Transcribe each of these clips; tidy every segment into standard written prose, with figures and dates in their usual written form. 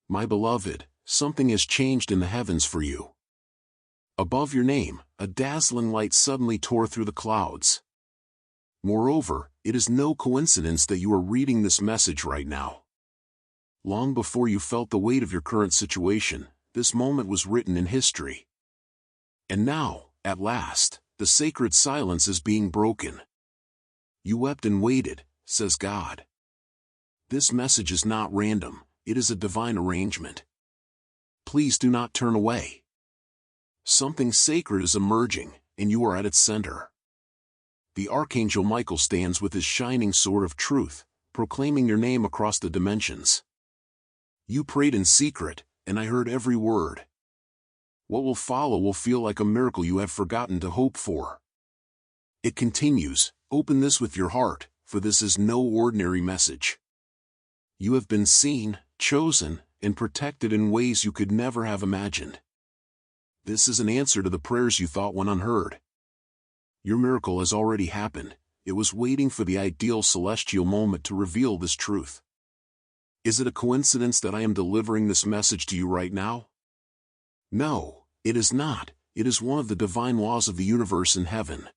My beloved, something has changed in the heavens for you. Above your name, a dazzling light suddenly tore through the clouds. Moreover, it is no coincidence that you are reading this message right now. Long before you felt the weight of your current situation, this moment was written in history. And now, at last, the sacred silence is being broken. You wept and waited, says God. This message is not random, it is a divine arrangement. Please do not turn away. Something sacred is emerging, and you are at its center. The Archangel Michael stands with his shining sword of truth, proclaiming your name across the dimensions. You prayed in secret, and I heard every word. What will follow will feel like a miracle you have forgotten to hope for. It continues, open this with your heart, for this is no ordinary message. You have been seen, chosen, and protected in ways you could never have imagined. This is an answer to the prayers you thought went unheard. Your miracle has already happened, it was waiting for the ideal celestial moment to reveal this truth. Is it a coincidence that I am delivering this message to you right now? No, it is not, it is one of the divine laws of the universe in heaven.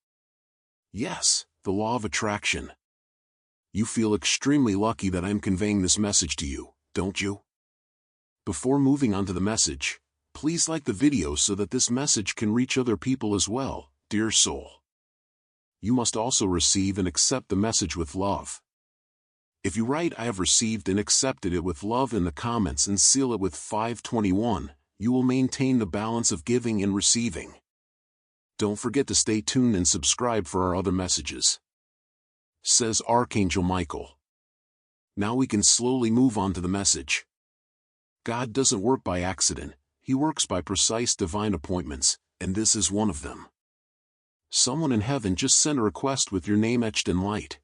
Yes, the law of attraction. You feel extremely lucky that I am conveying this message to you, don't you? Before moving on to the message, please like the video so that this message can reach other people as well, dear soul. You must also receive and accept the message with love. If you write I have received and accepted it with love in the comments and seal it with 521, you will maintain the balance of giving and receiving. Don't forget to stay tuned and subscribe for our other messages. Says Archangel Michael. Now we can slowly move on to the message. God doesn't work by accident, He works by precise divine appointments, and this is one of them. Someone in heaven just sent a request with your name etched in light.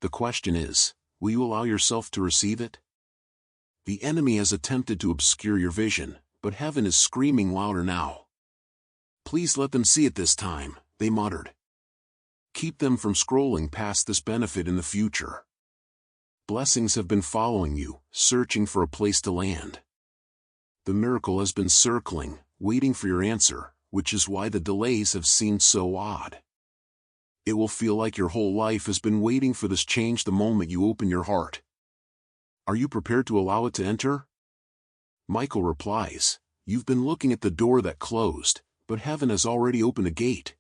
The question is, will you allow yourself to receive it? The enemy has attempted to obscure your vision, but heaven is screaming louder now. Please let them see it this time, they muttered. Keep them from scrolling past this benefit in the future. Blessings have been following you, searching for a place to land. The miracle has been circling, waiting for your answer, which is why the delays have seemed so odd. It will feel like your whole life has been waiting for this change the moment you open your heart. Are you prepared to allow it to enter? Michael replies, you've been looking at the door that closed, but heaven has already opened a gate.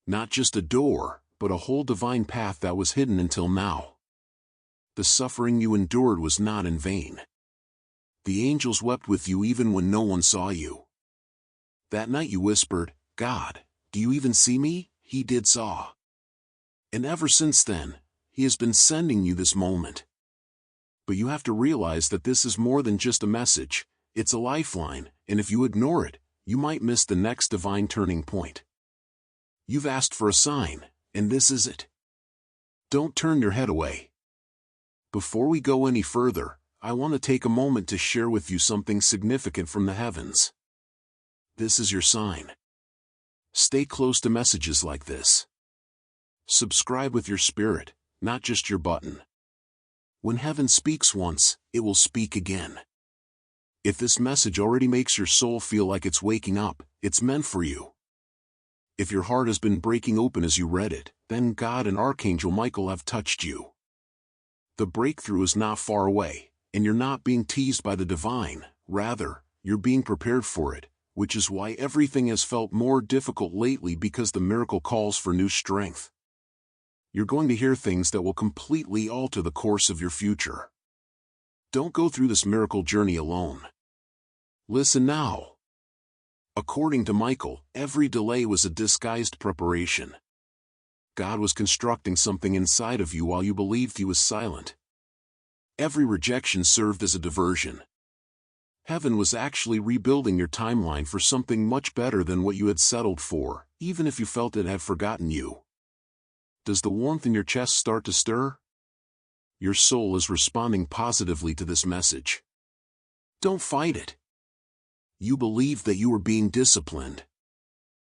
Not just a door, but a whole divine path that was hidden until now. The suffering you endured was not in vain. The angels wept with you even when no one saw you. That night you whispered, God, do you even see me? He did saw. And ever since then, He has been sending you this moment. But you have to realize that this is more than just a message, it's a lifeline, and if you ignore it, you might miss the next divine turning point. You've asked for a sign, and this is it. Don't turn your head away. Before we go any further, I want to take a moment to share with you something significant from the heavens. This is your sign. Stay close to messages like this. Subscribe with your spirit, not just your button. When heaven speaks once, it will speak again. If this message already makes your soul feel like it's waking up, it's meant for you. If your heart has been breaking open as you read it, then God and Archangel Michael have touched you. The breakthrough is not far away, and you're not being teased by the divine, rather, you're being prepared for it, which is why everything has felt more difficult lately because the miracle calls for new strength. You're going to hear things that will completely alter the course of your future. Don't go through this miracle journey alone. Listen now. According to Michael, every delay was a disguised preparation. God was constructing something inside of you while you believed He was silent. Every rejection served as a diversion. Heaven was actually rebuilding your timeline for something much better than what you had settled for, even if you felt it had forgotten you. Does the warmth in your chest start to stir? Your soul is responding positively to this message. Don't fight it. You believed that you were being disciplined.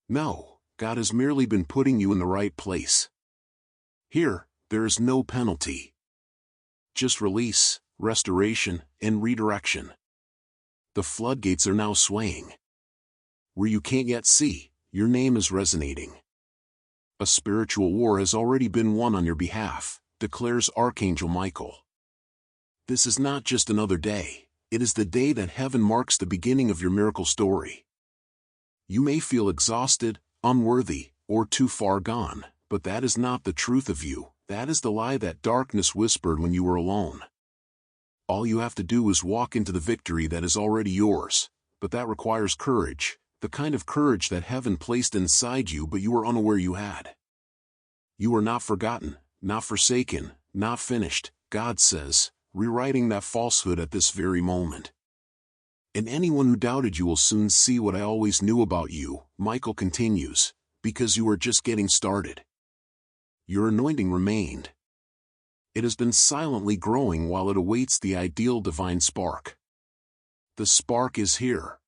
No, God has merely been putting you in the right place. Here, there is no penalty. Just release, restoration, and redirection. The floodgates are now swaying. Where you can't yet see, your name is resonating. A spiritual war has already been won on your behalf, declares Archangel Michael. This is not just another day, it is the day that heaven marks the beginning of your miracle story. You may feel exhausted, unworthy, or too far gone, but that is not the truth of you. That is the lie that darkness whispered when you were alone. All you have to do is walk into the victory that is already yours, but that requires courage, the kind of courage that heaven placed inside you but you were unaware you had. You are not forgotten, not forsaken, not finished, God says, rewriting that falsehood at this very moment. And anyone who doubted you will soon see what I always knew about you, Michael continues, because you are just getting started. Your anointing remained. It has been silently growing while it awaits the ideal divine spark. The spark is here.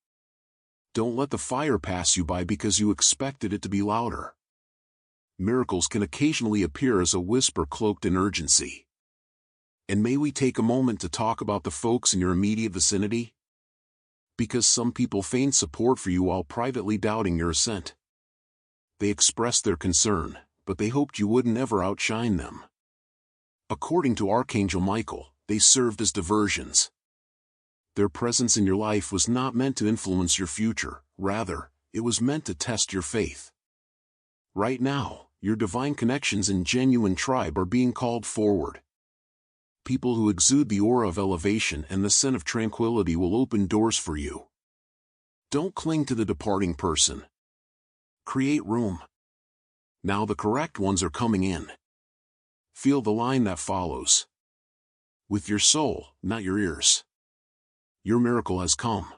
Don't let the fire pass you by because you expected it to be louder. Miracles can occasionally appear as a whisper cloaked in urgency. And may we take a moment to talk about the folks in your immediate vicinity? Because some people feign support for you while privately doubting your ascent. They expressed their concern, but they hoped you wouldn't ever outshine them. According to Archangel Michael, they served as diversions. Their presence in your life was not meant to influence your future, rather, it was meant to test your faith. Right now, your divine connections and genuine tribe are being called forward. People who exude the aura of elevation and the scent of tranquility will open doors for you. Don't cling to the departing person. Create room. Now the correct ones are coming in. Feel the line that follows. With your soul, not your ears. Your miracle has come.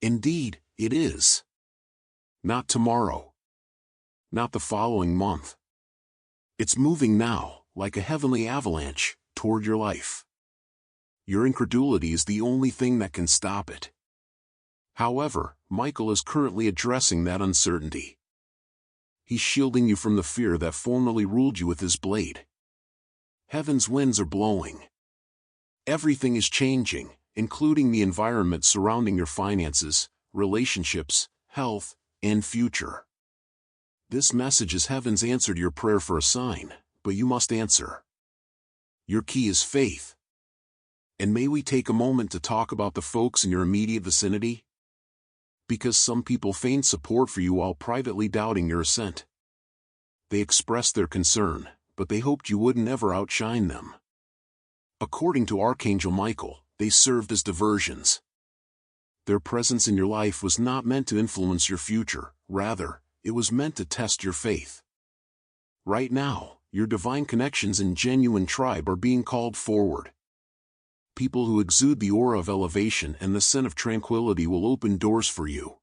Indeed, it is. Not tomorrow. Not the following month. It's moving now, like a heavenly avalanche, toward your life. Your incredulity is the only thing that can stop it. However, Michael is currently addressing that uncertainty. He's shielding you from the fear that formerly ruled you with his blade. Heaven's winds are blowing. Everything is changing, including the environment surrounding your finances, relationships, health, and future. This message is heaven's answer to your prayer for a sign, but you must answer. Your key is faith. And may we take a moment to talk about the folks in your immediate vicinity? Because some people feign support for you while privately doubting your ascent. They expressed their concern, but they hoped you wouldn't ever outshine them. According to Archangel Michael, they served as diversions. Their presence in your life was not meant to influence your future, rather, it was meant to test your faith. Right now, your divine connections and genuine tribe are being called forward. People who exude the aura of elevation and the scent of tranquility will open doors for you.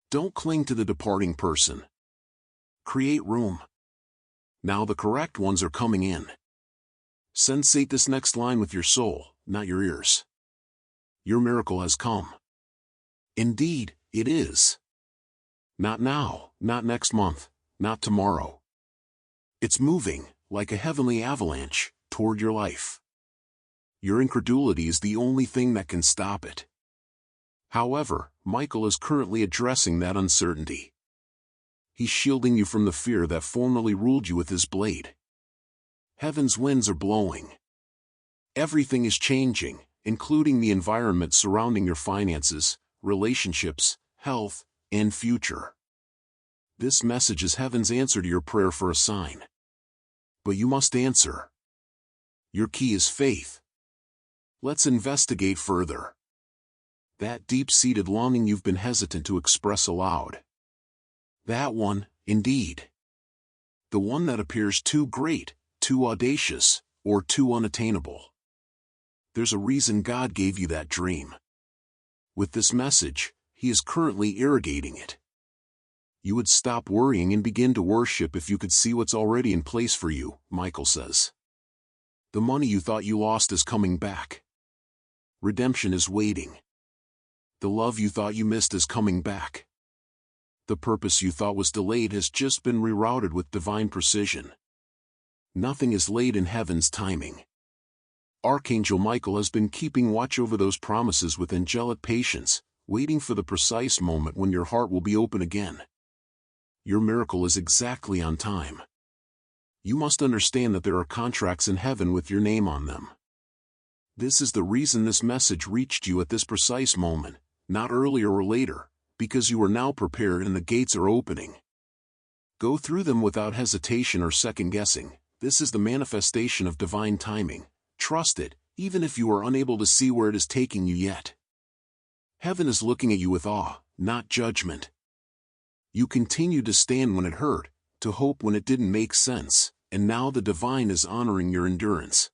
Don't cling to the departing person. Create room. Now the correct ones are coming in. Sensate this next line with your soul, not your ears. Your miracle has come. Indeed, it is. Not now, not next month, not tomorrow. It's moving, like a heavenly avalanche, toward your life. Your incredulity is the only thing that can stop it. However, Michael is currently addressing that uncertainty. He's shielding you from the fear that formerly ruled you with his blade. Heaven's winds are blowing. Everything is changing, including the environment surrounding your finances, relationships, health, and future. This message is heaven's answer to your prayer for a sign. But you must answer. Your key is faith. Let's investigate further. That deep-seated longing you've been hesitant to express aloud. That one, indeed. The one that appears too great, too audacious, or too unattainable. There's a reason God gave you that dream. With this message, He is currently irrigating it. You would stop worrying and begin to worship if you could see what's already in place for you, Michael says. The money you thought you lost is coming back. Redemption is waiting. The love you thought you missed is coming back. The purpose you thought was delayed has just been rerouted with divine precision. Nothing is late in heaven's timing. Archangel Michael has been keeping watch over those promises with angelic patience, waiting for the precise moment when your heart will be open again. Your miracle is exactly on time. You must understand that there are contracts in heaven with your name on them. This is the reason this message reached you at this precise moment, not earlier or later, because you are now prepared and the gates are opening. Go through them without hesitation or second-guessing. This is the manifestation of divine timing. Trust it, even if you are unable to see where it is taking you yet. Heaven is looking at you with awe, not judgment. You continued to stand when it hurt, to hope when it didn't make sense, and now the divine is honoring your endurance.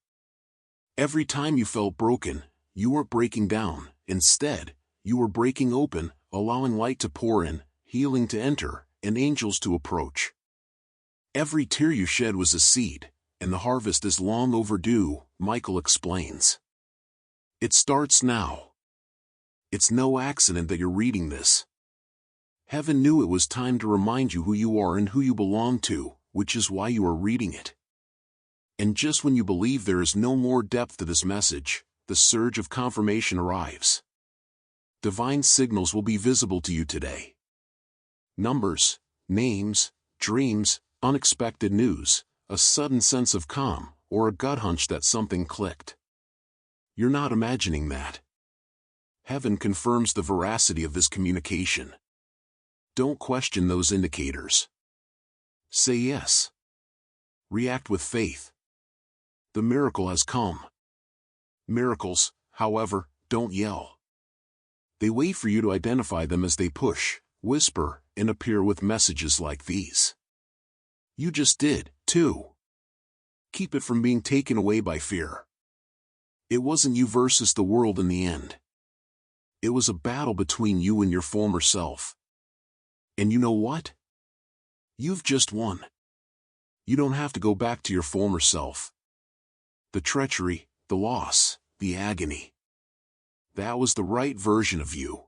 Every time you felt broken, you weren't breaking down. Instead, you were breaking open, allowing light to pour in, healing to enter, and angels to approach. Every tear you shed was a seed, and the harvest is long overdue, Michael explains. It starts now. It's no accident that you're reading this. Heaven knew it was time to remind you who you are and who you belong to, which is why you are reading it. And just when you believe there is no more depth to this message, the surge of confirmation arrives. Divine signals will be visible to you today. Numbers, names, dreams, unexpected news, a sudden sense of calm, or a gut hunch that something clicked. You're not imagining that. Heaven confirms the veracity of this communication. Don't question those indicators. Say yes. React with faith. The miracle has come. Miracles, however, don't yell. They wait for you to identify them as they push, whisper, and appear with messages like these. You just did, too. Keep it from being taken away by fear. It wasn't you versus the world in the end. It was a battle between you and your former self. And you know what? You've just won. You don't have to go back to your former self. The treachery, the loss, the agony. That was the right version of you.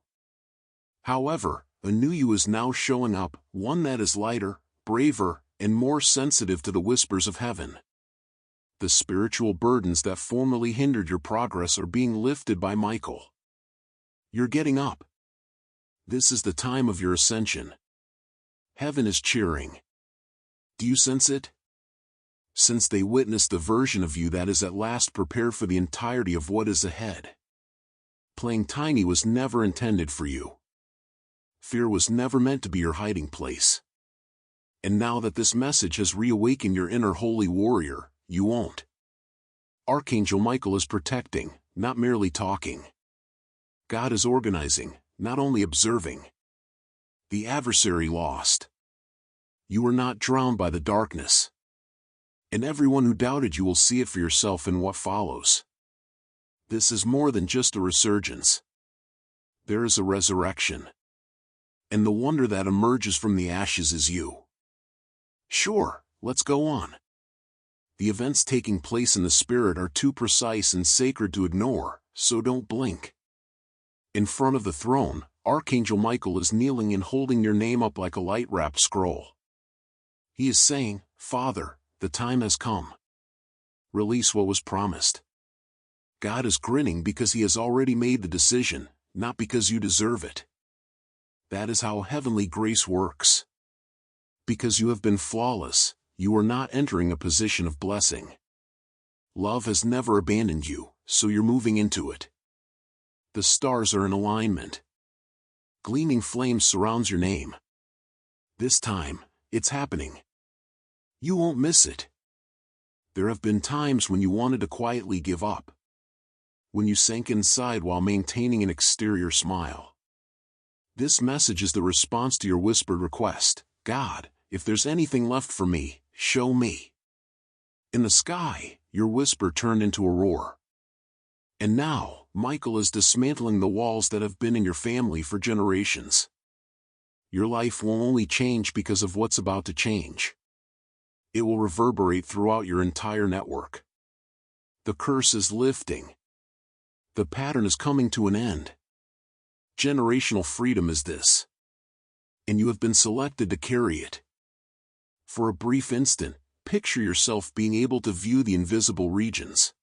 However, a new you is now showing up, one that is lighter, braver, and more sensitive to the whispers of heaven. The spiritual burdens that formerly hindered your progress are being lifted by Michael. You're getting up. This is the time of your ascension. Heaven is cheering. Do you sense it? Since they witness the version of you that is at last prepared for the entirety of what is ahead. Playing tiny was never intended for you. Fear was never meant to be your hiding place. And now that this message has reawakened your inner holy warrior, you won't. Archangel Michael is protecting, not merely talking. God is organizing, not only observing. The adversary lost. You are not drowned by the darkness. And everyone who doubted you will see it for yourself in what follows. This is more than just a resurgence. There is a resurrection. And the wonder that emerges from the ashes is you. Sure, let's go on. The events taking place in the spirit are too precise and sacred to ignore, so don't blink. In front of the throne, Archangel Michael is kneeling and holding your name up like a light-wrapped scroll. He is saying, Father, the time has come. Release what was promised. God is grinning because he has already made the decision, not because you deserve it. That is how heavenly grace works. Because you have been flawless, you are not entering a position of blessing. Love has never abandoned you, so you're moving into it. The stars are in alignment. Gleaming flames surrounds your name. This time, it's happening. You won't miss it. There have been times when you wanted to quietly give up. When you sank inside while maintaining an exterior smile. This message is the response to your whispered request, God, if there's anything left for me, show me. In the sky, your whisper turned into a roar. And now, Michael is dismantling the walls that have been in your family for generations. Your life won't only change because of what's about to change. It will reverberate throughout your entire network. The curse is lifting. The pattern is coming to an end. Generational freedom is this. And you have been selected to carry it. For a brief instant, picture yourself being able to view the invisible regions.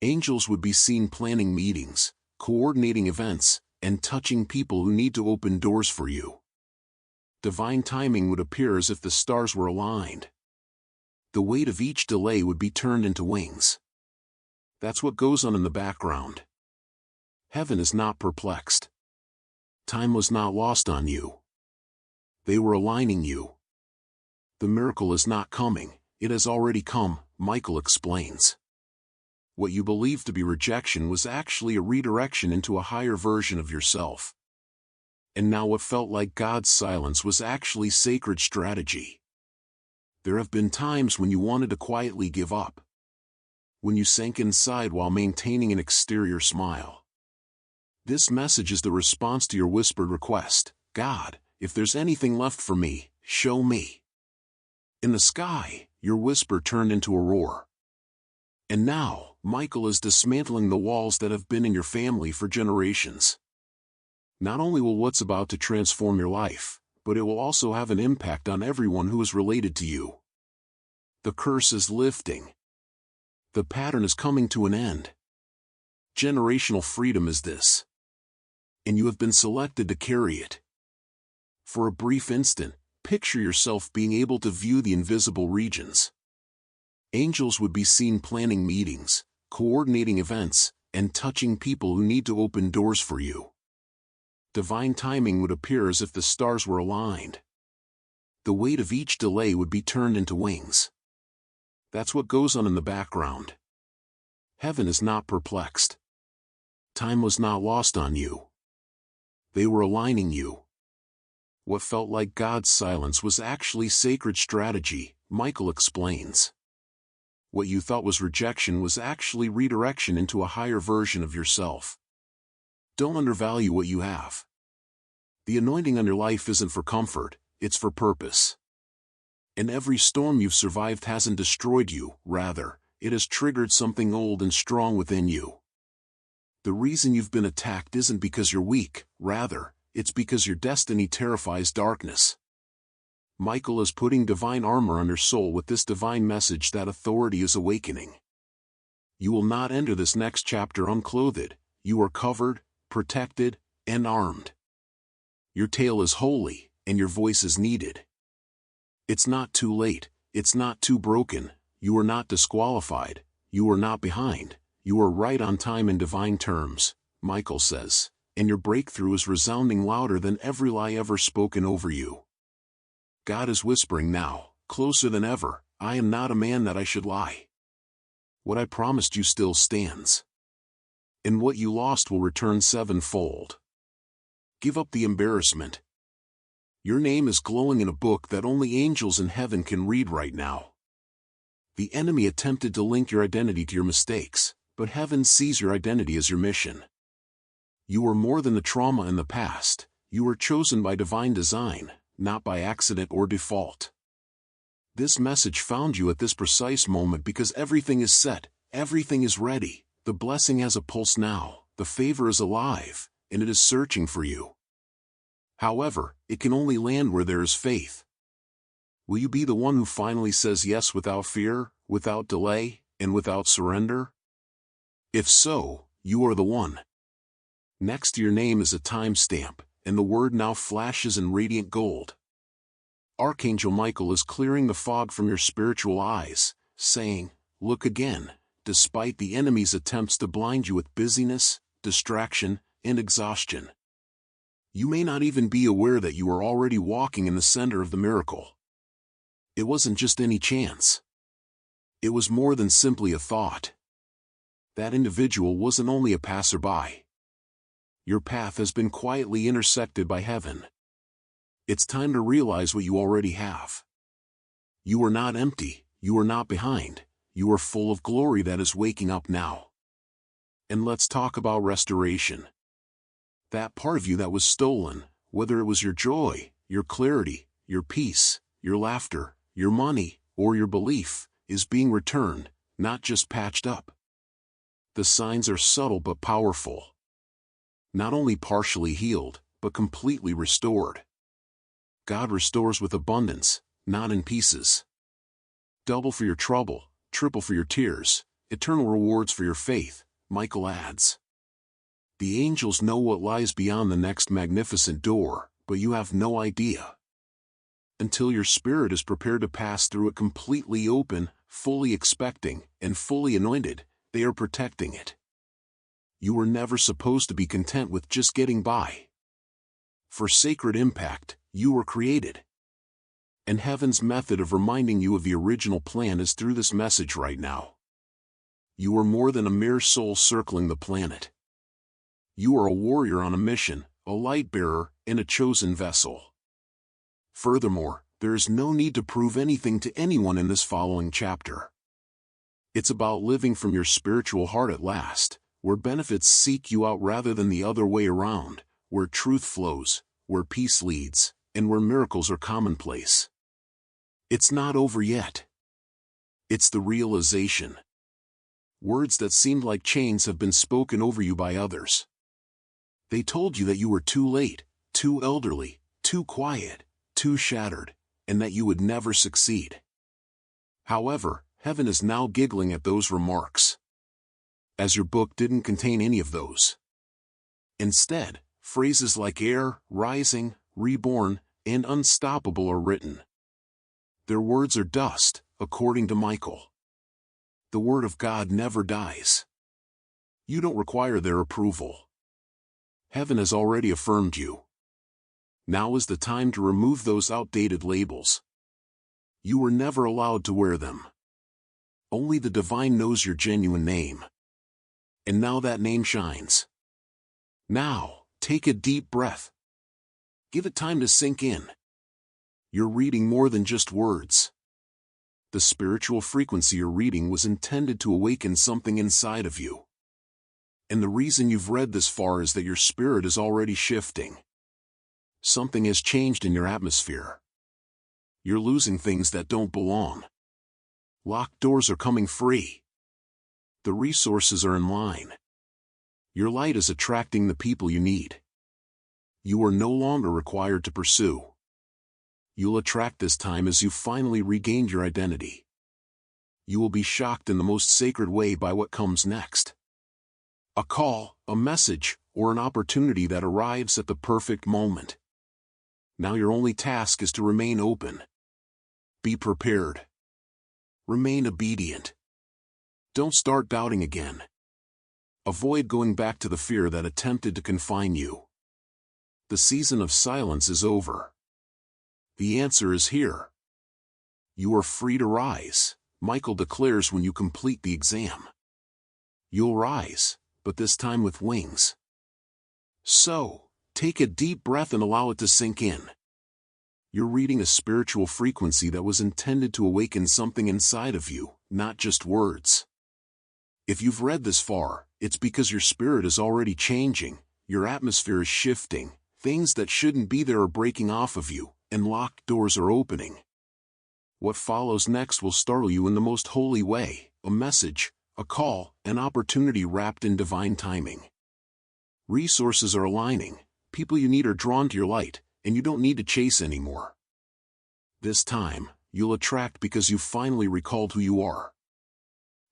Angels would be seen planning meetings, coordinating events, and touching people who need to open doors for you. Divine timing would appear as if the stars were aligned. The weight of each delay would be turned into wings. That's what goes on in the background. Heaven is not perplexed. Time was not lost on you. They were aligning you. The miracle is not coming, it has already come, Michael explains. What you believed to be rejection was actually a redirection into a higher version of yourself. And now what felt like God's silence was actually sacred strategy. There have been times when you wanted to quietly give up. When you sank inside while maintaining an exterior smile. This message is the response to your whispered request, God, if there's anything left for me, show me. In the sky, your whisper turned into a roar. And now, Michael is dismantling the walls that have been in your family for generations. Not only will what's about to transform your life, but it will also have an impact on everyone who is related to you. The curse is lifting. The pattern is coming to an end. Generational freedom is this. And you have been selected to carry it. For a brief instant, picture yourself being able to view the invisible regions. Angels would be seen planning meetings, coordinating events, and touching people who need to open doors for you. Divine timing would appear as if the stars were aligned. The weight of each delay would be turned into wings. That's what goes on in the background. Heaven is not perplexed. Time was not lost on you. They were aligning you. What felt like God's silence was actually sacred strategy, Michael explains. What you thought was rejection was actually redirection into a higher version of yourself. Don't undervalue what you have. The anointing on your life isn't for comfort, it's for purpose. And every storm you've survived hasn't destroyed you, rather, it has triggered something old and strong within you. The reason you've been attacked isn't because you're weak, rather, it's because your destiny terrifies darkness. Michael is putting divine armor on your soul with this divine message that authority is awakening. You will not enter this next chapter unclothed, you are covered, protected, and armed. Your tale is holy, and your voice is needed. It's not too late, it's not too broken, you are not disqualified, you are not behind, you are right on time in divine terms, Michael says, and your breakthrough is resounding louder than every lie ever spoken over you. God is whispering now, closer than ever, I am not a man that I should lie. What I promised you still stands. And what you lost will return sevenfold. Give up the embarrassment. Your name is glowing in a book that only angels in heaven can read right now. The enemy attempted to link your identity to your mistakes, but heaven sees your identity as your mission. You are more than the trauma in the past, you were chosen by divine design, not by accident or default. This message found you at this precise moment because everything is set, everything is ready, the blessing has a pulse now, the favor is alive, and it is searching for you. However, it can only land where there is faith. Will you be the one who finally says yes without fear, without delay, and without surrender? If so, you are the one. Next to your name is a timestamp, and the word now flashes in radiant gold. Archangel Michael is clearing the fog from your spiritual eyes, saying, look again, despite the enemy's attempts to blind you with busyness, distraction, and exhaustion. You may not even be aware that you are already walking in the center of the miracle. It wasn't just any chance. It was more than simply a thought. That individual wasn't only a passerby. Your path has been quietly intersected by heaven. It's time to realize what you already have. You are not empty, you are not behind, you are full of glory that is waking up now. And let's talk about restoration. That part of you that was stolen, whether it was your joy, your clarity, your peace, your laughter, your money, or your belief, is being returned, not just patched up. The signs are subtle but powerful. Not only partially healed, but completely restored. God restores with abundance, not in pieces. Double for your trouble, triple for your tears, eternal rewards for your faith, Michael adds. The angels know what lies beyond the next magnificent door, but you have no idea. Until your spirit is prepared to pass through it completely open, fully expecting, and fully anointed, they are protecting it. You were never supposed to be content with just getting by. For sacred impact, you were created. And heaven's method of reminding you of the original plan is through this message right now. You are more than a mere soul circling the planet. You are a warrior on a mission, a light bearer, and a chosen vessel. Furthermore, there is no need to prove anything to anyone in this following chapter. It's about living from your spiritual heart at last, where benefits seek you out rather than the other way around, where truth flows, where peace leads, and where miracles are commonplace. It's not over yet. It's the realization. Words that seemed like chains have been spoken over you by others. They told you that you were too late, too elderly, too quiet, too shattered, and that you would never succeed. However, heaven is now giggling at those remarks. As your book didn't contain any of those. Instead, phrases like air, rising, reborn, and unstoppable are written. Their words are dust, according to Michael. The word of God never dies. You don't require their approval. Heaven has already affirmed you. Now is the time to remove those outdated labels. You were never allowed to wear them. Only the divine knows your genuine name. And now that name shines. Now, take a deep breath. Give it time to sink in. You're reading more than just words. The spiritual frequency you're reading was intended to awaken something inside of you. And the reason you've read this far is that your spirit is already shifting. Something has changed in your atmosphere. You're losing things that don't belong. Locked doors are coming free. The resources are in line. Your light is attracting the people you need. You are no longer required to pursue. You'll attract this time as you finally regained your identity. You will be shocked in the most sacred way by what comes next. A call, a message, or an opportunity that arrives at the perfect moment. Now your only task is to remain open. Be prepared. Remain obedient. Don't start doubting again. Avoid going back to the fear that attempted to confine you. The season of silence is over. The answer is here. You are free to rise, Michael declares when you complete the exam. You'll rise, but this time with wings. So, take a deep breath and allow it to sink in. You're reading a spiritual frequency that was intended to awaken something inside of you, not just words. If you've read this far, it's because your spirit is already changing, your atmosphere is shifting, things that shouldn't be there are breaking off of you, and locked doors are opening. What follows next will startle you in the most holy way, a message, a call, an opportunity wrapped in divine timing. Resources are aligning, people you need are drawn to your light, and you don't need to chase anymore. This time, you'll attract because you've finally recalled who you are.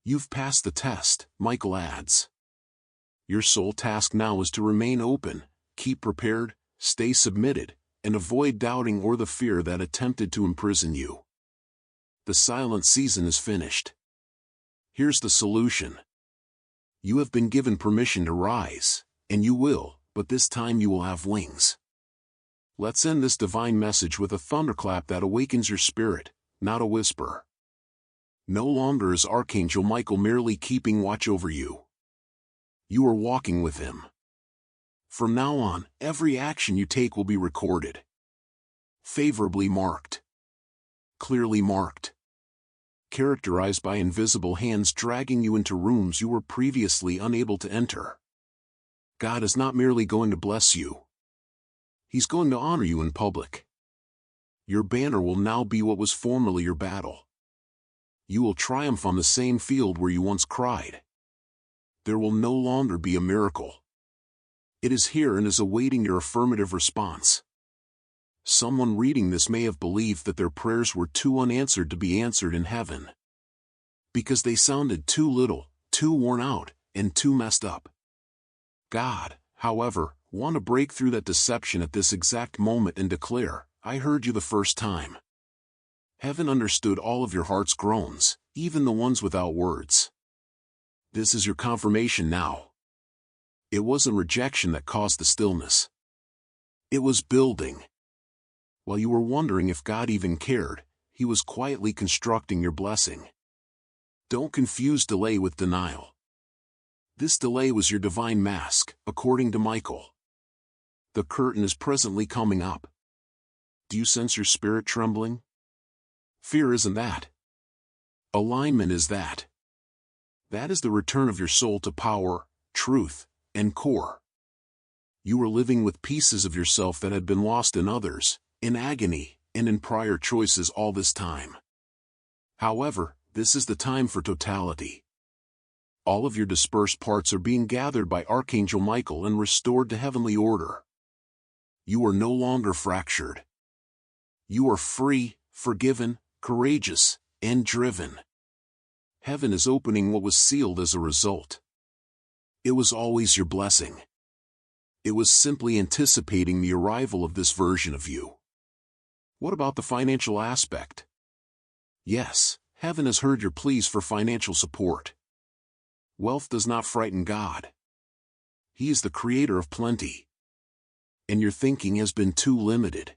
You've passed the test, Michael adds. Your sole task now is to remain open, keep prepared, stay submitted, and avoid doubting or the fear that attempted to imprison you. The silent season is finished. Here's the solution. You have been given permission to rise, and you will, but this time you will have wings. Let's end this divine message with a thunderclap that awakens your spirit, not a whisper. No longer is Archangel Michael merely keeping watch over you. You are walking with him. From now on, every action you take will be recorded. Favorably marked. Clearly marked. Characterized by invisible hands dragging you into rooms you were previously unable to enter. God is not merely going to bless you. He's going to honor you in public. Your banner will now be what was formerly your battle. You will triumph on the same field where you once cried. There will no longer be a miracle. It is here and is awaiting your affirmative response. Someone reading this may have believed that their prayers were too unanswered to be answered in heaven. because they sounded too little, too worn out, and too messed up. God, however, want to break through that deception at this exact moment and declare, I heard you the first time. Heaven understood all of your heart's groans, even the ones without words. This is your confirmation now. It wasn't rejection that caused the stillness. It was building. While you were wondering if God even cared, He was quietly constructing your blessing. Don't confuse delay with denial. This delay was your divine mask, according to Michael. The curtain is presently coming up. Do you sense your spirit trembling? Fear isn't that. Alignment is that. That is the return of your soul to power, truth, and core. You were living with pieces of yourself that had been lost in others, in agony, and in prior choices all this time. However, this is the time for totality. All of your dispersed parts are being gathered by Archangel Michael and restored to heavenly order. You are no longer fractured. You are free, forgiven, courageous, and driven. Heaven is opening what was sealed as a result. It was always your blessing. It was simply anticipating the arrival of this version of you. What about the financial aspect? Yes, heaven has heard your pleas for financial support. Wealth does not frighten God. He is the creator of plenty. And your thinking has been too limited.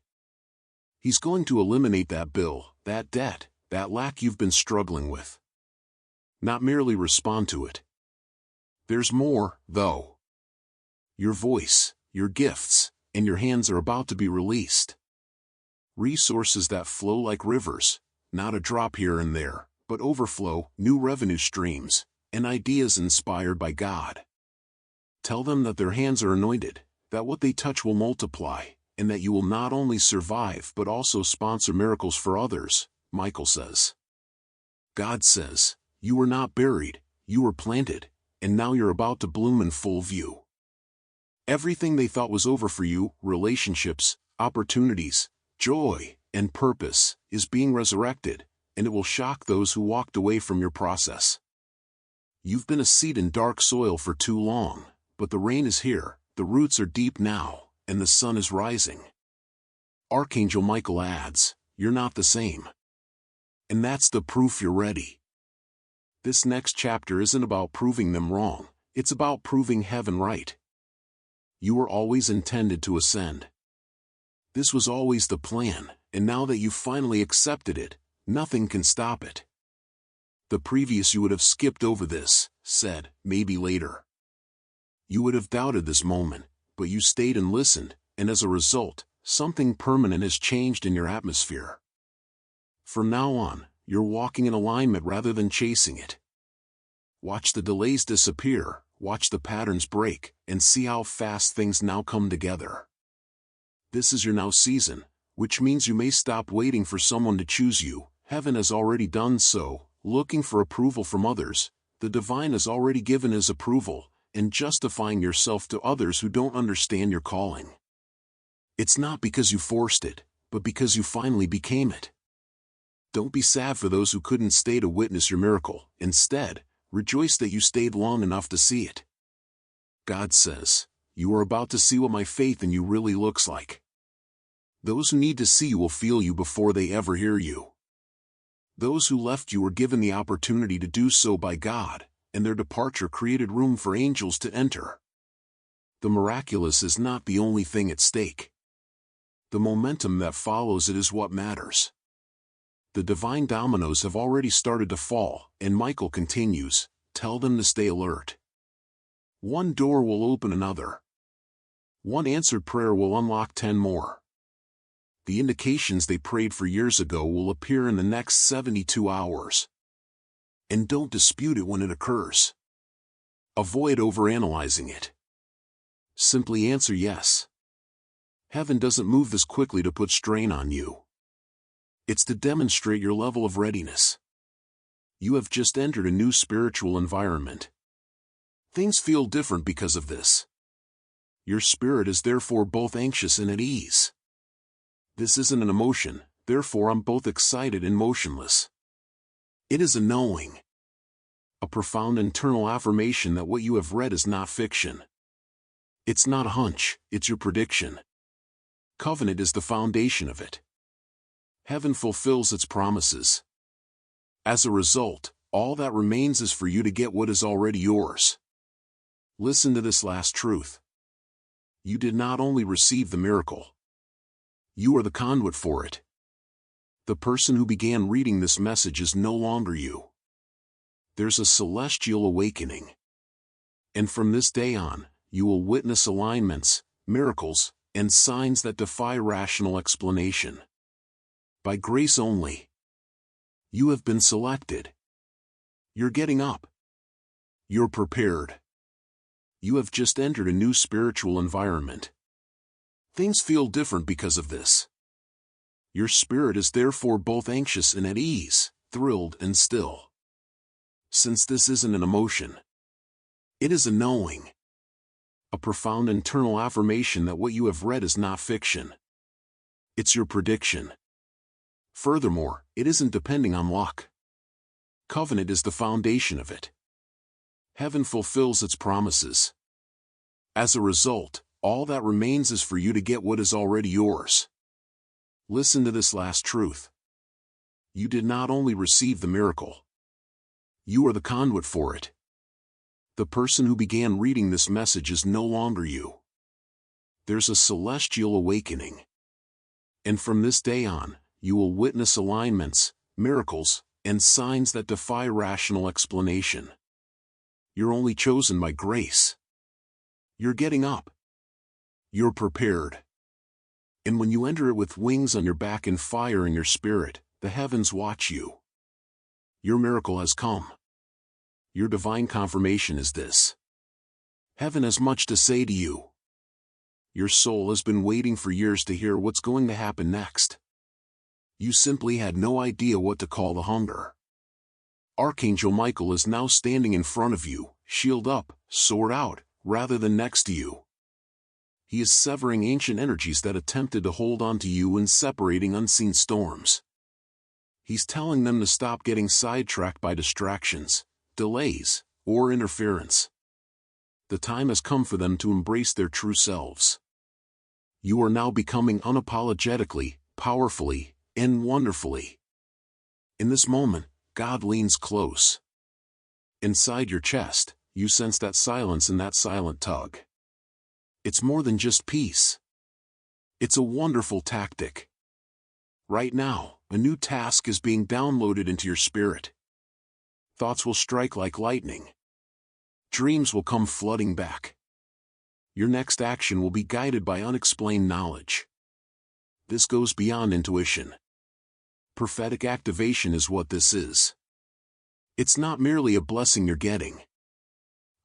He's going to eliminate that bill, that debt, that lack you've been struggling with. Not merely respond to it. There's more, though. Your voice, your gifts, and your hands are about to be released. Resources that flow like rivers, not a drop here and there, but overflow, new revenue streams, and ideas inspired by God. Tell them that their hands are anointed, that what they touch will multiply, and that you will not only survive but also sponsor miracles for others, Michael says. God says, you were not buried, you were planted, and now you're about to bloom in full view. Everything they thought was over for you, relationships, opportunities, joy, and purpose, is being resurrected, and it will shock those who walked away from your process. You've been a seed in dark soil for too long, but the rain is here, the roots are deep now, and the sun is rising. Archangel Michael adds, you're not the same. And that's the proof you're ready. This next chapter isn't about proving them wrong, it's about proving heaven right. You were always intended to ascend. This was always the plan, and now that you've finally accepted it, nothing can stop it. The previous you would have skipped over this, said, maybe later. You would have doubted this moment, but you stayed and listened, and as a result, something permanent has changed in your atmosphere. From now on, you're walking in alignment rather than chasing it. Watch the delays disappear, watch the patterns break, and see how fast things now come together. This is your now season, which means you may stop waiting for someone to choose you. Heaven has already done so, looking for approval from others. The divine has already given his approval, and justifying yourself to others who don't understand your calling. It's not because you forced it, but because you finally became it. Don't be sad for those who couldn't stay to witness your miracle. Instead, rejoice that you stayed long enough to see it. God says, you are about to see what my faith in you really looks like. Those who need to see you will feel you before they ever hear you. Those who left you were given the opportunity to do so by God, and their departure created room for angels to enter. The miraculous is not the only thing at stake. The momentum that follows it is what matters. The divine dominoes have already started to fall, and Michael continues, tell them to stay alert. One door will open another. One answered prayer will unlock 10 more. The indications they prayed for years ago will appear in the next 72 hours. And don't dispute it when it occurs. Avoid overanalyzing it. Simply answer yes. Heaven doesn't move this quickly to put strain on you. It's to demonstrate your level of readiness. You have just entered a new spiritual environment. Things feel different because of this. Your spirit is therefore both anxious and at ease. This isn't an emotion, therefore I'm both excited and motionless. It is a knowing. A profound internal affirmation that what you have read is not fiction. It's not a hunch, it's your prediction. Covenant is the foundation of it. Heaven fulfills its promises. As a result, all that remains is for you to get what is already yours. Listen to this last truth. You did not only receive the miracle. You are the conduit for it. The person who began reading this message is no longer you. There's a celestial awakening. And from this day on, you will witness alignments, miracles, and signs that defy rational explanation. By grace only. You have been selected. You're getting up. You're prepared. You have just entered a new spiritual environment. Things feel different because of this. Your spirit is therefore both anxious and at ease, thrilled and still. Since this isn't an emotion, it is a knowing. A profound internal affirmation that what you have read is not fiction. It's your prediction. Furthermore, it isn't depending on luck. Covenant is the foundation of it. Heaven fulfills its promises. As a result, all that remains is for you to get what is already yours. Listen to this last truth. You did not only receive the miracle. You are the conduit for it. The person who began reading this message is no longer you. There's a celestial awakening. And from this day on, you will witness alignments, miracles, and signs that defy rational explanation. You're only chosen by grace. You're getting up. You're prepared. And when you enter it with wings on your back and fire in your spirit, the heavens watch you. Your miracle has come. Your divine confirmation is this. Heaven has much to say to you. Your soul has been waiting for years to hear what's going to happen next. You simply had no idea what to call the hunger. Archangel Michael is now standing in front of you, shield up, sword out, rather than next to you. He is severing ancient energies that attempted to hold on to you and separating unseen storms. He's telling them to stop getting sidetracked by distractions, delays, or interference. The time has come for them to embrace their true selves. You are now becoming unapologetically, powerfully, and wonderfully. In this moment, God leans close. Inside your chest, you sense that silence and that silent tug. It's more than just peace. It's a wonderful tactic. Right now, a new task is being downloaded into your spirit. Thoughts will strike like lightning. Dreams will come flooding back. Your next action will be guided by unexplained knowledge. This goes beyond intuition. Prophetic activation is what this is. It's not merely a blessing you're getting.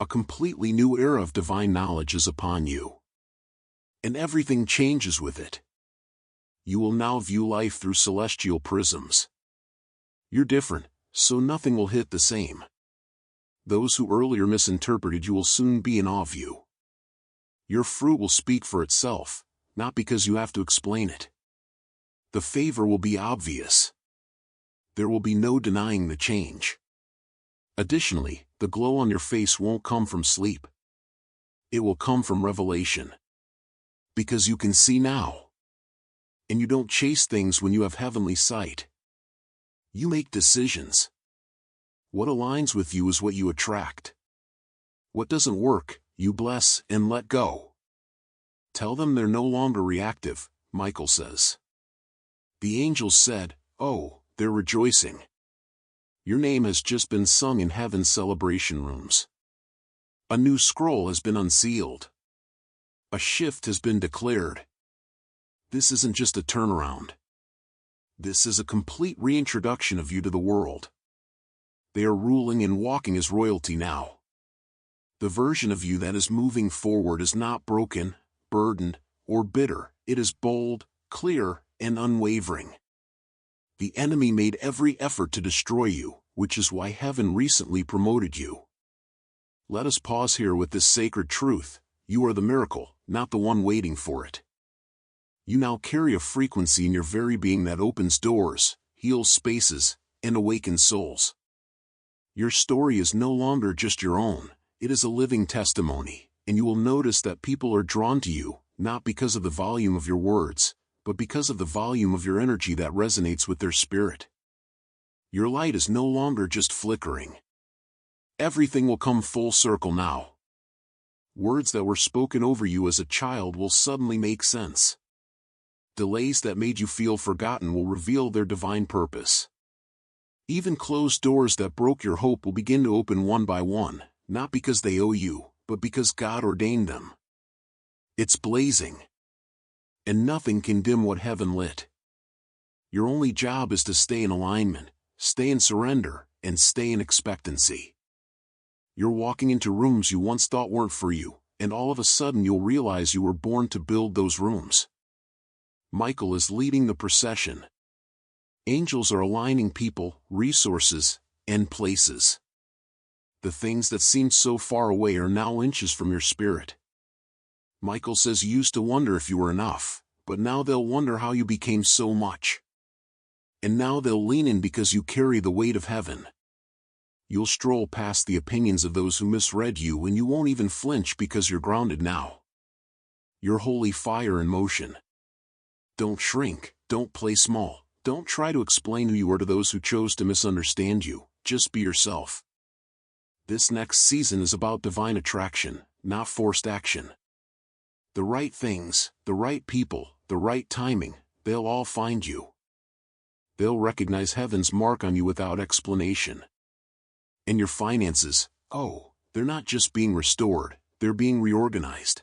A completely new era of divine knowledge is upon you. And everything changes with it. You will now view life through celestial prisms. You're different, so nothing will hit the same. Those who earlier misinterpreted you will soon be in awe of you. Your fruit will speak for itself, not because you have to explain it. The favor will be obvious. There will be no denying the change. Additionally, the glow on your face won't come from sleep. It will come from revelation. Because you can see now. And you don't chase things when you have heavenly sight. You make decisions. What aligns with you is what you attract. What doesn't work, you bless and let go. Tell them they're no longer reactive, Michael says. The angels said, "Oh, they're rejoicing." Your name has just been sung in heaven's celebration rooms. A new scroll has been unsealed. A shift has been declared. This isn't just a turnaround. This is a complete reintroduction of you to the world. They are ruling and walking as royalty now. The version of you that is moving forward is not broken, burdened, or bitter. It is bold, clear, and unwavering. The enemy made every effort to destroy you, which is why heaven recently promoted you. Let us pause here with this sacred truth. You are the miracle, not the one waiting for it. You now carry a frequency in your very being that opens doors, heals spaces, and awakens souls. Your story is no longer just your own, it is a living testimony, and you will notice that people are drawn to you, not because of the volume of your words, but because of the volume of your energy that resonates with their spirit. Your light is no longer just flickering. Everything will come full circle now. Words that were spoken over you as a child will suddenly make sense. Delays that made you feel forgotten will reveal their divine purpose. Even closed doors that broke your hope will begin to open one by one, not because they owe you, but because God ordained them. It's blazing. And nothing can dim what heaven lit. Your only job is to stay in alignment, stay in surrender, and stay in expectancy. You're walking into rooms you once thought weren't for you, and all of a sudden you'll realize you were born to build those rooms. Michael is leading the procession. Angels are aligning people, resources, and places. The things that seemed so far away are now inches from your spirit. Michael says you used to wonder if you were enough, but now they'll wonder how you became so much. And now they'll lean in because you carry the weight of heaven. You'll stroll past the opinions of those who misread you and you won't even flinch because you're grounded now. You're holy fire in motion. Don't shrink, don't play small, don't try to explain who you are to those who chose to misunderstand you, just be yourself. This next season is about divine attraction, not forced action. The right things, the right people, the right timing, they'll all find you. They'll recognize heaven's mark on you without explanation. And your finances, oh, they're not just being restored, they're being reorganized.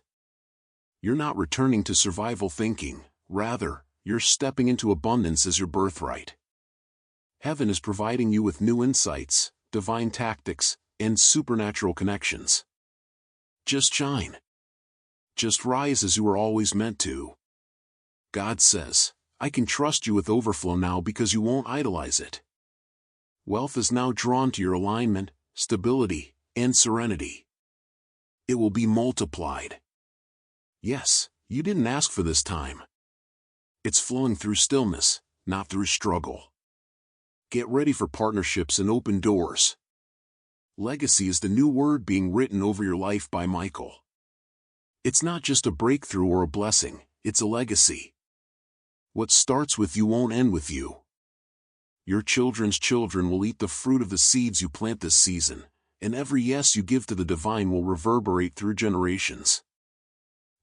You're not returning to survival thinking, rather, you're stepping into abundance as your birthright. Heaven is providing you with new insights, divine tactics, and supernatural connections. Just shine. Just rise as you were always meant to. God says, I can trust you with overflow now because you won't idolize it. Wealth is now drawn to your alignment, stability, and serenity. It will be multiplied. Yes, you didn't ask for this time. It's flowing through stillness, not through struggle. Get ready for partnerships and open doors. Legacy is the new word being written over your life by Michael. It's not just a breakthrough or a blessing, it's a legacy. What starts with you won't end with you. Your children's children will eat the fruit of the seeds you plant this season, and every yes you give to the divine will reverberate through generations.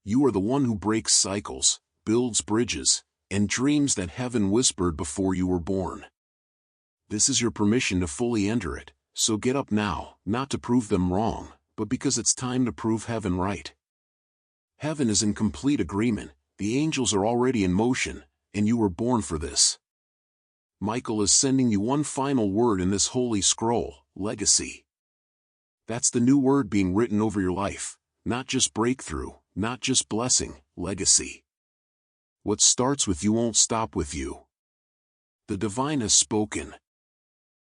You are the one who breaks cycles, builds bridges, and dreams that heaven whispered before you were born. This is your permission to fully enter it, so get up now, not to prove them wrong, but because it's time to prove heaven right. Heaven is in complete agreement, the angels are already in motion, and you were born for this. Michael is sending you one final word in this holy scroll, legacy. That's the new word being written over your life, not just breakthrough, not just blessing, legacy. What starts with you won't stop with you. The divine has spoken.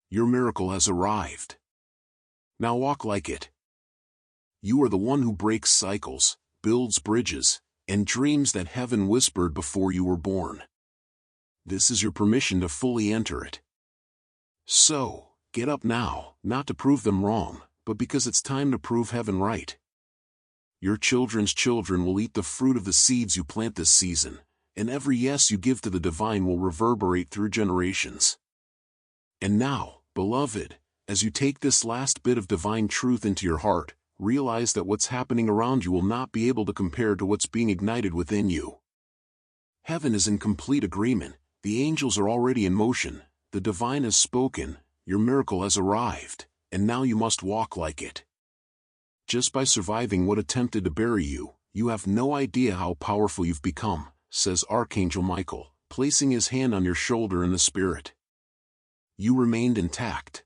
Your miracle has arrived. Now walk like it. You are the one who breaks cycles, builds bridges, and dreams that heaven whispered before you were born. This is your permission to fully enter it. So, get up now, not to prove them wrong, but because it's time to prove heaven right. Your children's children will eat the fruit of the seeds you plant this season, and every yes you give to the divine will reverberate through generations. And now, beloved, as you take this last bit of divine truth into your heart, realize that what's happening around you will not be able to compare to what's being ignited within you. Heaven is in complete agreement, the angels are already in motion, the divine has spoken, your miracle has arrived, and now you must walk like it. Just by surviving what attempted to bury you, you have no idea how powerful you've become, says Archangel Michael, placing his hand on your shoulder in the spirit. You remained intact.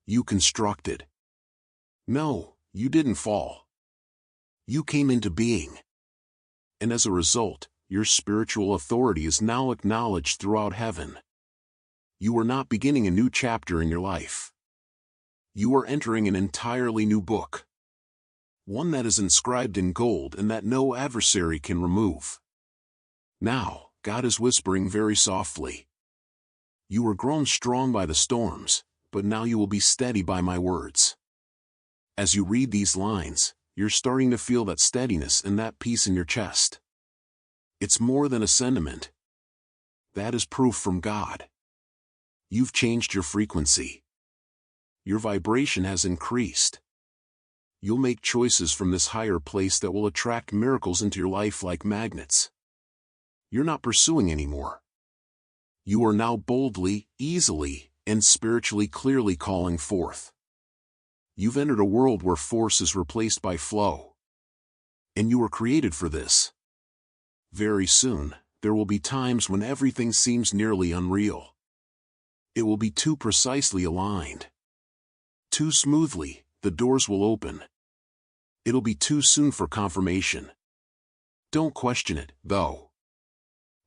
You constructed. No, you didn't fall. You came into being. And as a result, your spiritual authority is now acknowledged throughout heaven. You are not beginning a new chapter in your life. You are entering an entirely new book. One that is inscribed in gold and that no adversary can remove. Now, God is whispering very softly. You were grown strong by the storms, but now you will be steady by my words. As you read these lines, you're starting to feel that steadiness and that peace in your chest. It's more than a sentiment. That is proof from God. You've changed your frequency. Your vibration has increased. You'll make choices from this higher place that will attract miracles into your life like magnets. You're not pursuing anymore. You are now boldly, easily, and spiritually clearly calling forth. You've entered a world where force is replaced by flow. And you were created for this. Very soon, there will be times when everything seems nearly unreal. It will be too precisely aligned. Too smoothly, the doors will open. It'll be too soon for confirmation. Don't question it, though.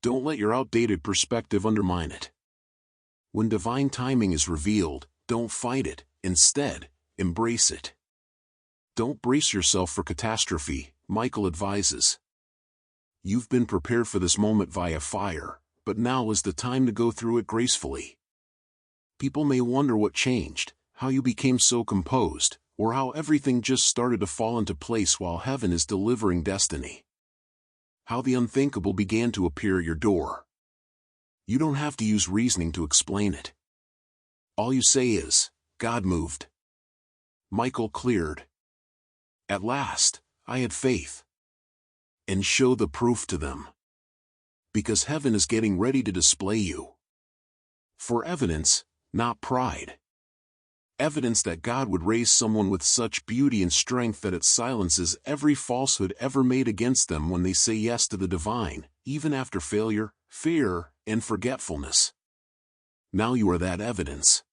Don't let your outdated perspective undermine it. When divine timing is revealed, don't fight it. Instead, embrace it. Don't brace yourself for catastrophe, Michael advises. You've been prepared for this moment via fire, but now is the time to go through it gracefully. People may wonder what changed, how you became so composed, or how everything just started to fall into place while heaven is delivering destiny. How the unthinkable began to appear at your door. You don't have to use reasoning to explain it. All you say is, God moved. Michael cleared. At last, I had faith. And show the proof to them. Because heaven is getting ready to display you. For evidence, not pride. Evidence that God would raise someone with such beauty and strength that it silences every falsehood ever made against them when they say yes to the divine, even after failure, fear, and forgetfulness. Now you are that evidence.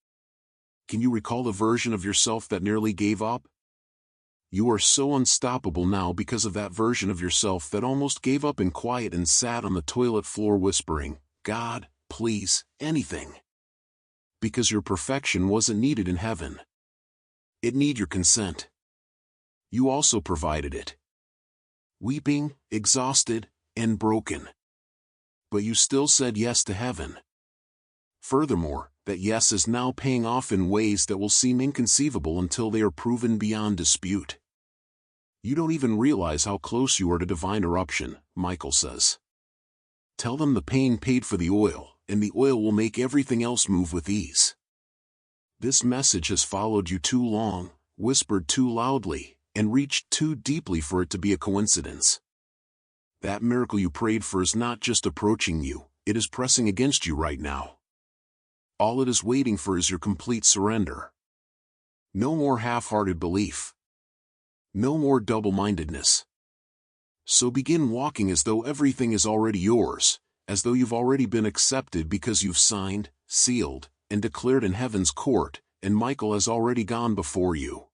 Can you recall the version of yourself that nearly gave up? You are so unstoppable now because of that version of yourself that almost gave up in quiet and sat on the toilet floor whispering, God, please, anything. Because your perfection wasn't needed in heaven. It needed your consent. You also provided it. Weeping, exhausted, and broken. But you still said yes to heaven. Furthermore, that yes is now paying off in ways that will seem inconceivable until they are proven beyond dispute. You don't even realize how close you are to divine eruption, Michael says. Tell them the pain paid for the oil, and the oil will make everything else move with ease. This message has followed you too long, whispered too loudly, and reached too deeply for it to be a coincidence. That miracle you prayed for is not just approaching you, it is pressing against you right now. All it is waiting for is your complete surrender. No more half-hearted belief. No more double-mindedness. So begin walking as though everything is already yours, as though you've already been accepted because you've signed, sealed, and declared in heaven's court, and Michael has already gone before you.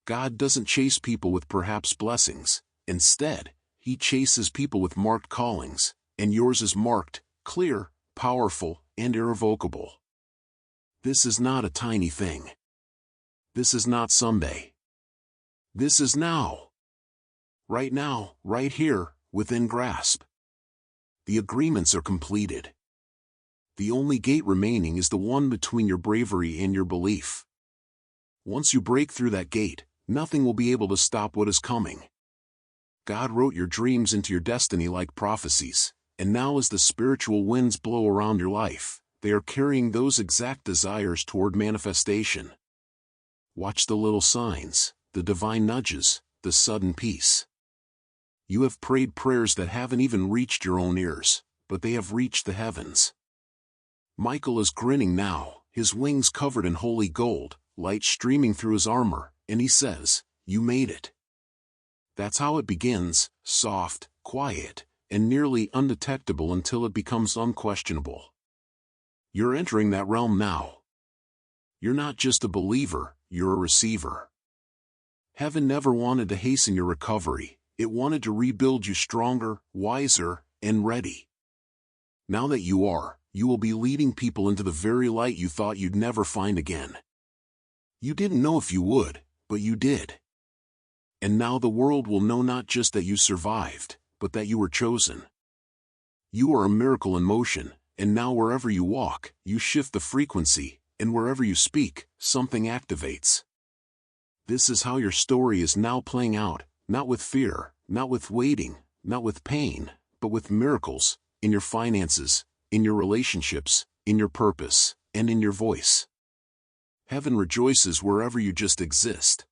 God doesn't chase people with perhaps blessings. Instead, He chases people with marked callings, and yours is marked, clear, powerful, and irrevocable. This is not a tiny thing. This is not someday. This is now. Right now, right here, within grasp. The agreements are completed. The only gate remaining is the one between your bravery and your belief. Once you break through that gate, nothing will be able to stop what is coming. God wrote your dreams into your destiny like prophecies, and now as the spiritual winds blow around your life, they are carrying those exact desires toward manifestation. Watch the little signs, the divine nudges, the sudden peace. You have prayed prayers that haven't even reached your own ears, but they have reached the heavens. Michael is grinning now, his wings covered in holy gold, light streaming through his armor, and he says, "You made it." That's how it begins, soft, quiet, and nearly undetectable until it becomes unquestionable. You're entering that realm now. You're not just a believer, you're a receiver. Heaven never wanted to hasten your recovery, it wanted to rebuild you stronger, wiser, and ready. Now that you are, you will be leading people into the very light you thought you'd never find again. You didn't know if you would, but you did. And now the world will know not just that you survived, but that you were chosen. You are a miracle in motion, and now wherever you walk, you shift the frequency, and wherever you speak, something activates. This is how your story is now playing out, not with fear, not with waiting, not with pain, but with miracles, in your finances, in your relationships, in your purpose, and in your voice. Heaven rejoices wherever you just exist.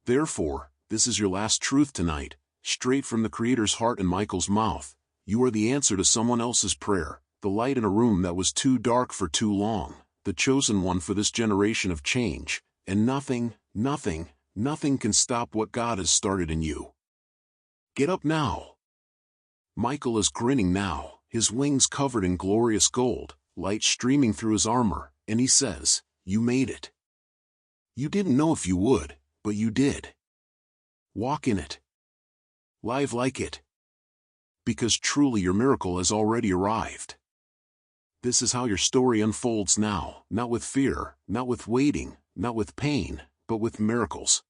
Therefore, this is your last truth tonight, straight from the Creator's heart and Michael's mouth. You are the answer to someone else's prayer, the light in a room that was too dark for too long, the chosen one for this generation of change, and nothing can stop what God has started in you. Get up now. Michael is grinning now, his wings covered in glorious gold, light streaming through his armor, and he says, "You made it. You didn't know if you would, but you did. Walk in it. Live like it. Because truly your miracle has already arrived." This is how your story unfolds now, not with fear, not with waiting, not with pain, but with miracles.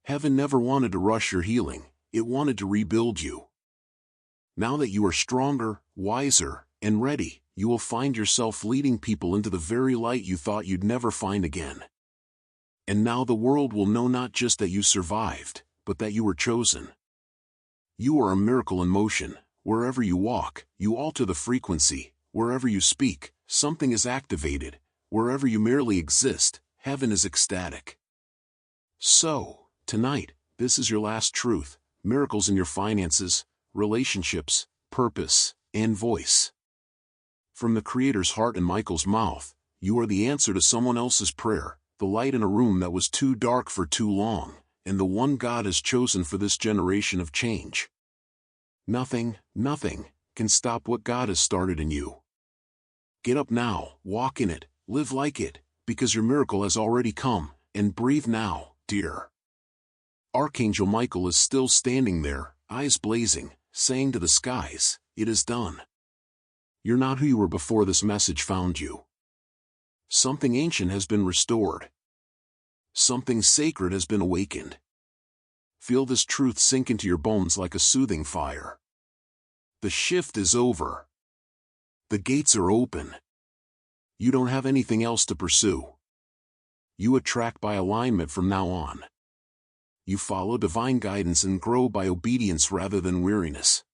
Heaven never wanted to rush your healing, it wanted to rebuild you. Now that you are stronger, wiser, and ready, you will find yourself leading people into the very light you thought you'd never find again. And now the world will know not just that you survived, but that you were chosen. You are a miracle in motion. Wherever you walk, you alter the frequency. Wherever you speak, something is activated. Wherever you merely exist, heaven is ecstatic. So, tonight, this is your last truth: miracles in your finances, relationships, purpose, and voice. From the Creator's heart and Michael's mouth, you are the answer to someone else's prayer, the light in a room that was too dark for too long, and the one God has chosen for this generation of change. Nothing can stop what God has started in you. Get up now, walk in it, live like it, because your miracle has already come, and breathe now, dear. Archangel Michael is still standing there, eyes blazing, saying to the skies, "It is done." You're not who you were before this message found you. Something ancient has been restored. Something sacred has been awakened. Feel this truth sink into your bones like a soothing fire. The shift is over. The gates are open. You don't have anything else to pursue. You attract by alignment from now on. You follow divine guidance and grow by obedience rather than weariness.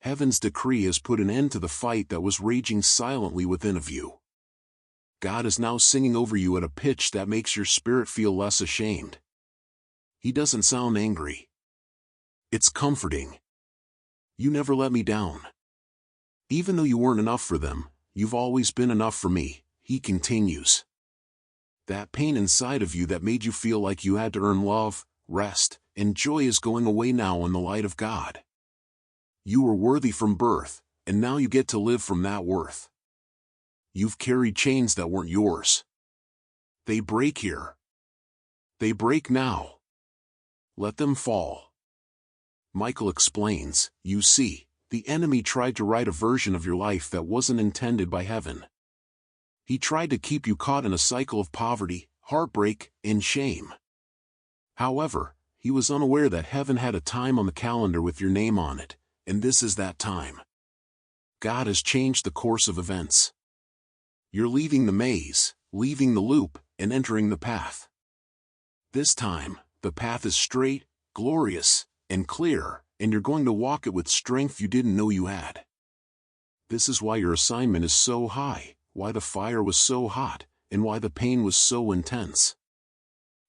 Heaven's decree has put an end to the fight that was raging silently within of you. God is now singing over you at a pitch that makes your spirit feel less ashamed. He doesn't sound angry. It's comforting. You never let me down. Even though you weren't enough for them, you've always been enough for me, he continues. That pain inside of you that made you feel like you had to earn love, rest, and joy is going away now in the light of God. You were worthy from birth, and now you get to live from that worth. You've carried chains that weren't yours. They break here. They break now. Let them fall. Michael explains, you see, the enemy tried to write a version of your life that wasn't intended by heaven. He tried to keep you caught in a cycle of poverty, heartbreak, and shame. However, he was unaware that heaven had a time on the calendar with your name on it, and this is that time. God has changed the course of events. You're leaving the maze, leaving the loop, and entering the path. This time, the path is straight, glorious, and clear, and you're going to walk it with strength you didn't know you had. This is why your assignment is so high, why the fire was so hot, and why the pain was so intense.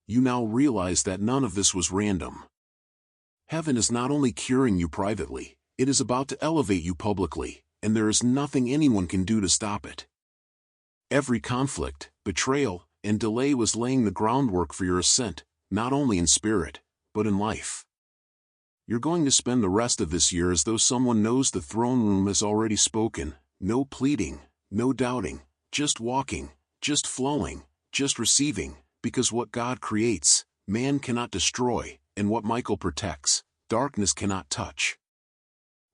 You now realize that none of this was random. Heaven is not only curing you privately, it is about to elevate you publicly, and there is nothing anyone can do to stop it. Every conflict, betrayal, and delay was laying the groundwork for your ascent, not only in spirit, but in life. You're going to spend the rest of this year as though someone knows the throne room has already spoken, no pleading, no doubting, just walking, just flowing, just receiving, because what God creates, man cannot destroy, and what Michael protects, darkness cannot touch.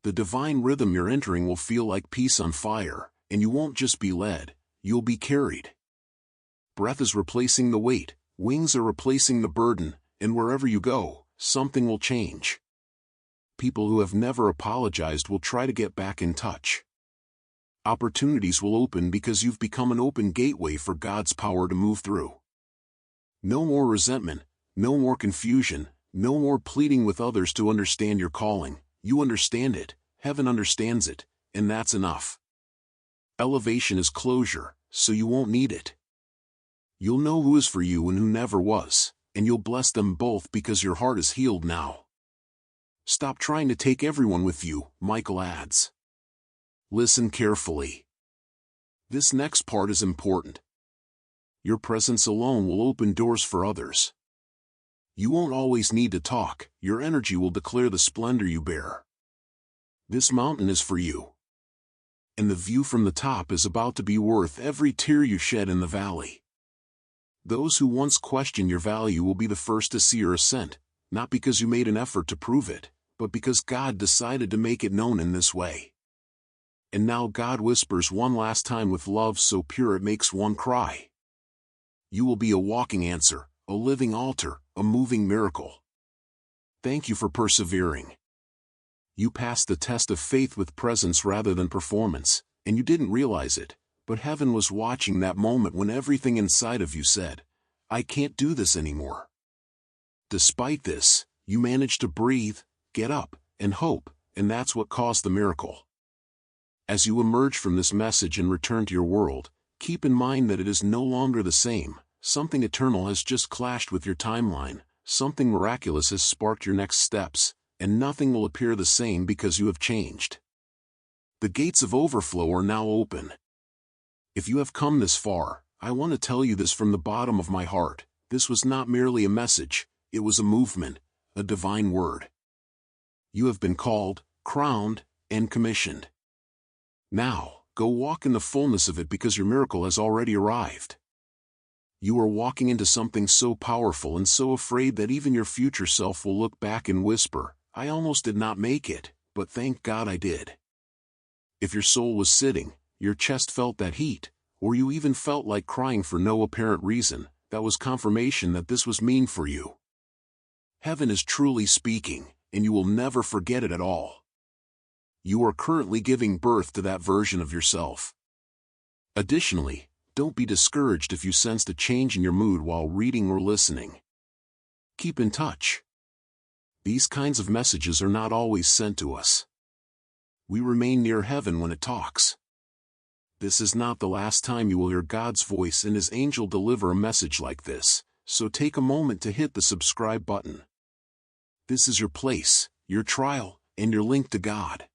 The divine rhythm you're entering will feel like peace on fire, and you won't just be led, you'll be carried. Breath is replacing the weight, wings are replacing the burden, and wherever you go, something will change. People who have never apologized will try to get back in touch. Opportunities will open because you've become an open gateway for God's power to move through. No more resentment, no more confusion, no more pleading with others to understand your calling. You understand it, heaven understands it, and that's enough. Elevation is closure, so you won't need it. You'll know who is for you and who never was, and you'll bless them both because your heart is healed now. Stop trying to take everyone with you, Michael adds. Listen carefully. This next part is important. Your presence alone will open doors for others. You won't always need to talk, your energy will declare the splendor you bear. This mountain is for you. And the view from the top is about to be worth every tear you shed in the valley. Those who once questioned your value will be the first to see your ascent, not because you made an effort to prove it, but because God decided to make it known in this way. And now God whispers one last time with love so pure it makes one cry. You will be a walking answer, a living altar, a moving miracle. Thank you for persevering. You passed the test of faith with presence rather than performance, and you didn't realize it, but heaven was watching that moment when everything inside of you said, I can't do this anymore. Despite this, you managed to breathe, get up, and hope, and that's what caused the miracle. As you emerge from this message and return to your world, keep in mind that it is no longer the same. Something eternal has just clashed with your timeline, something miraculous has sparked your next steps, and nothing will appear the same because you have changed. The gates of overflow are now open. If you have come this far, I want to tell you this from the bottom of my heart. This was not merely a message, it was a movement, a divine word. You have been called, crowned, and commissioned. Now, go walk in the fullness of it because your miracle has already arrived. You are walking into something so powerful and so afraid that even your future self will look back and whisper, I almost did not make it, but thank God I did. If your soul was sitting, your chest felt that heat, or you even felt like crying for no apparent reason, that was confirmation that this was meant for you. Heaven is truly speaking, and you will never forget it at all. You are currently giving birth to that version of yourself. Additionally, don't be discouraged if you sensed a change in your mood while reading or listening. Keep in touch. These kinds of messages are not always sent to us. We remain near heaven when it talks. This is not the last time you will hear God's voice and His angel deliver a message like this, so take a moment to hit the subscribe button. This is your place, your trial, and your link to God.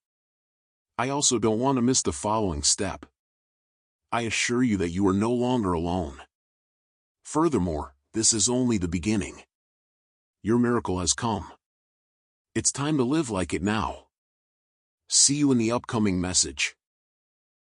I also don't want to miss the following step. I assure you that you are no longer alone. Furthermore, this is only the beginning. Your miracle has come. It's time to live like it now. See you in the upcoming message.